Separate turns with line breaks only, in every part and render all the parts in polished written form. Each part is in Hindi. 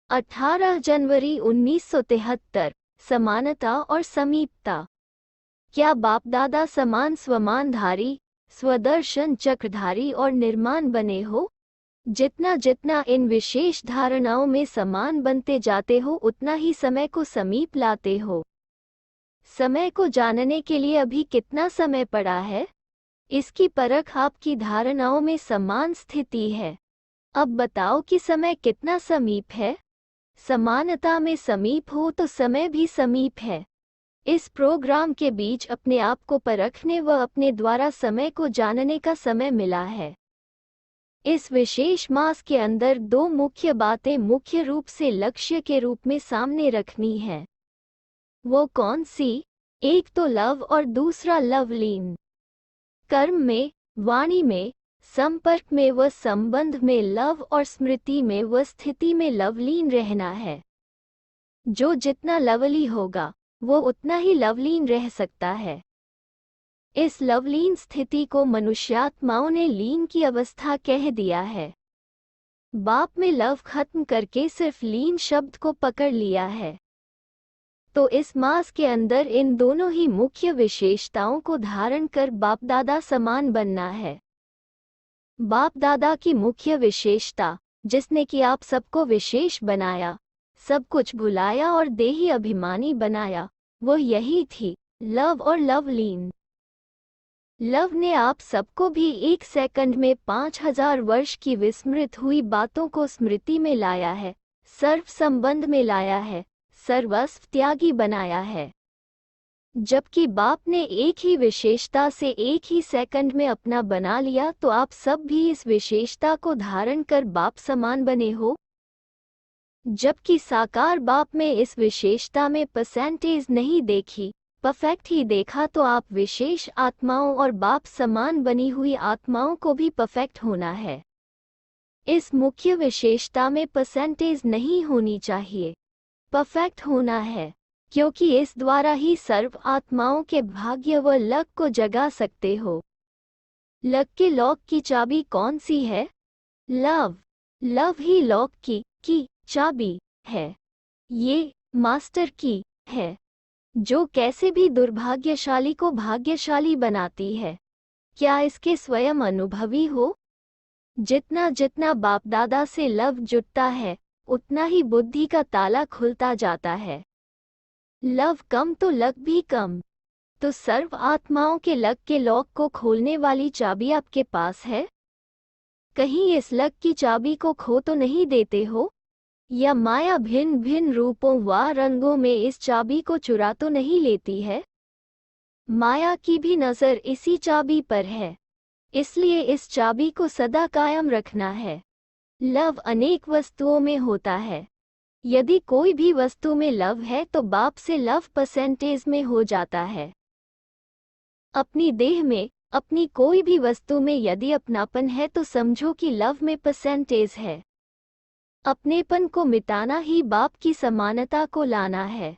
18 जनवरी 1973। समानता और समीपता। क्या बाप दादा समान स्वमानधारी, स्वदर्शन चक्रधारी और निर्माण बने हो? जितना जितना इन विशेष धारणाओं में समान बनते जाते हो, उतना ही समय को समीप लाते हो। समय को जानने के लिए अभी कितना समय पड़ा है, इसकी परख आपकी धारणाओं में समान स्थिति है। अब बताओ कि समय कितना समीप है। समानता में समीप हो तो समय भी समीप है। इस प्रोग्राम के बीच अपने आप को परखने व अपने द्वारा समय को जानने का समय मिला है। इस विशेष मास के अंदर दो मुख्य बातें मुख्य रूप से लक्ष्य के रूप में सामने रखनी है। वो कौन सी? एक तो लव और दूसरा लवलीन। कर्म में, वाणी में, संपर्क में व संबंध में लव और स्मृति में व स्थिति में लवलीन रहना है। जो जितना लवली होगा वो उतना ही लवलीन रह सकता है। इस लवलीन स्थिति को मनुष्यात्माओं ने लीन की अवस्था कह दिया है। बाप में लव खत्म करके सिर्फ लीन शब्द को पकड़ लिया है। तो इस मास के अंदर इन दोनों ही मुख्य विशेषताओं को धारण कर बाप दादा समान बनना है। बाप दादा की मुख्य विशेषता, जिसने कि आप सबको विशेष बनाया, सब कुछ भुलाया और देही अभिमानी बनाया, वो यही थी, लव और लवलीन। लव ने आप सबको भी 1 सेकंड में 5000 वर्ष की विस्मृत हुई बातों को स्मृति में लाया है, सर्व संबंध में लाया है, सर्वस्व त्यागी बनाया है। जबकि बाप ने एक ही विशेषता से 1 ही सेकंड में अपना बना लिया, तो आप सब भी इस विशेषता को धारण कर बाप समान बने हो। जबकि साकार बाप में इस विशेषता में परसेंटेज नहीं देखी, परफेक्ट ही देखा, तो आप विशेष आत्माओं और बाप समान बनी हुई आत्माओं को भी परफेक्ट होना है। इस मुख्य विशेषता में परसेंटेज नहीं होनी चाहिए, परफेक्ट होना है, क्योंकि इस द्वारा ही सर्व आत्माओं के भाग्य व लक को जगा सकते हो। लक के लॉक की चाबी कौन सी है? लव। लव ही लॉक की चाबी है। ये मास्टर की है, जो कैसे भी दुर्भाग्यशाली को भाग्यशाली बनाती है। क्या इसके स्वयं अनुभवी हो? जितना जितना बाप दादा से लव जुटता है, उतना ही बुद्धि का ताला खुलता जाता है। लव कम तो लक भी कम। तो सर्व आत्माओं के लक के लॉक को खोलने वाली चाबी आपके पास है। कहीं इस लक की चाबी को खो तो नहीं देते हो, या माया भिन्न भिन्न रूपों व रंगों में इस चाबी को चुरा तो नहीं लेती है। माया की भी नजर इसी चाबी पर है, इसलिए इस चाबी को सदा कायम रखना है। लव अनेक वस्तुओं में होता है। यदि कोई भी वस्तु में लव है तो बाप से लव परसेंटेज में हो जाता है। अपनी देह में, अपनी कोई भी वस्तु में यदि अपनापन है तो समझो कि लव में परसेंटेज है। अपनेपन को मिटाना ही बाप की समानता को लाना है।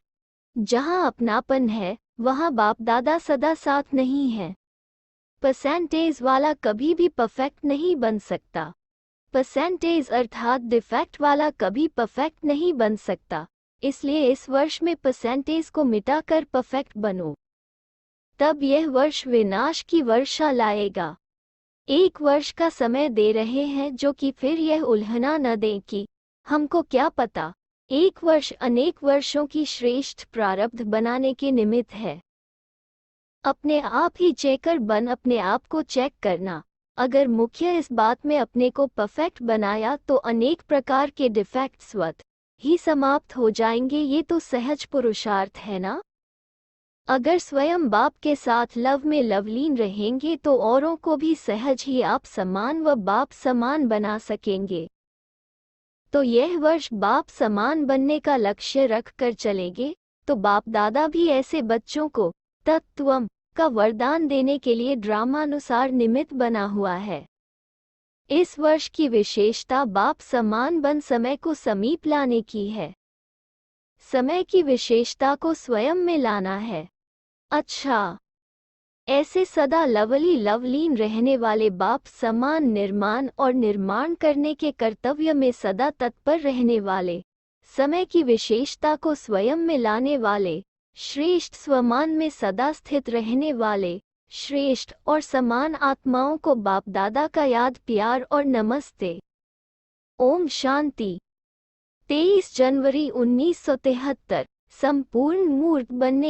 जहाँ अपनापन है वहाँ बाप दादा सदा साथ नहीं है। परसेंटेज वाला कभी भी परफेक्ट नहीं बन सकता। परसेंटेज अर्थात डिफेक्ट वाला कभी परफेक्ट नहीं बन सकता। इसलिए इस वर्ष में परसेंटेज को मिटाकर परफेक्ट बनो, तब यह वर्ष विनाश की वर्षा लाएगा। 1 वर्ष का समय दे रहे हैं, जो कि फिर यह उल्हना न दें कि हमको क्या पता। 1 वर्ष अनेक वर्षों की श्रेष्ठ प्रारब्ध बनाने के निमित्त है। अपने आप ही चेकर बन अपने आप को चेक करना। अगर मुख्य इस बात में अपने को परफेक्ट बनाया तो अनेक प्रकार के डिफेक्ट स्वतः ही समाप्त हो जाएंगे। ये तो सहज पुरुषार्थ है ना। अगर स्वयं बाप के साथ लव में लवलीन रहेंगे तो औरों को भी सहज ही आप समान व बाप समान बना सकेंगे। तो यह वर्ष बाप समान बनने का लक्ष्य रख कर चलेंगे तो बाप दादा भी ऐसे बच्चों को तत्वम का वरदान देने के लिए ड्रामानुसार निमित्त बना हुआ है। इस वर्ष की विशेषता बाप समान बन समय को समीप लाने की है। समय की विशेषता को स्वयं में लाना है। अच्छा, ऐसे सदा लवली लवलीन रहने वाले बाप समान निर्माण और निर्माण करने के कर्तव्य में सदा तत्पर रहने वाले, समय की विशेषता को स्वयं में लाने वाले, श्रेष्ठ स्वमान में सदा स्थित रहने वाले, श्रेष्ठ और समान आत्माओं को बाप दादा का याद प्यार और नमस्ते। ओम शांति। 23 जनवरी 1973 संपूर्ण मूर्त बनने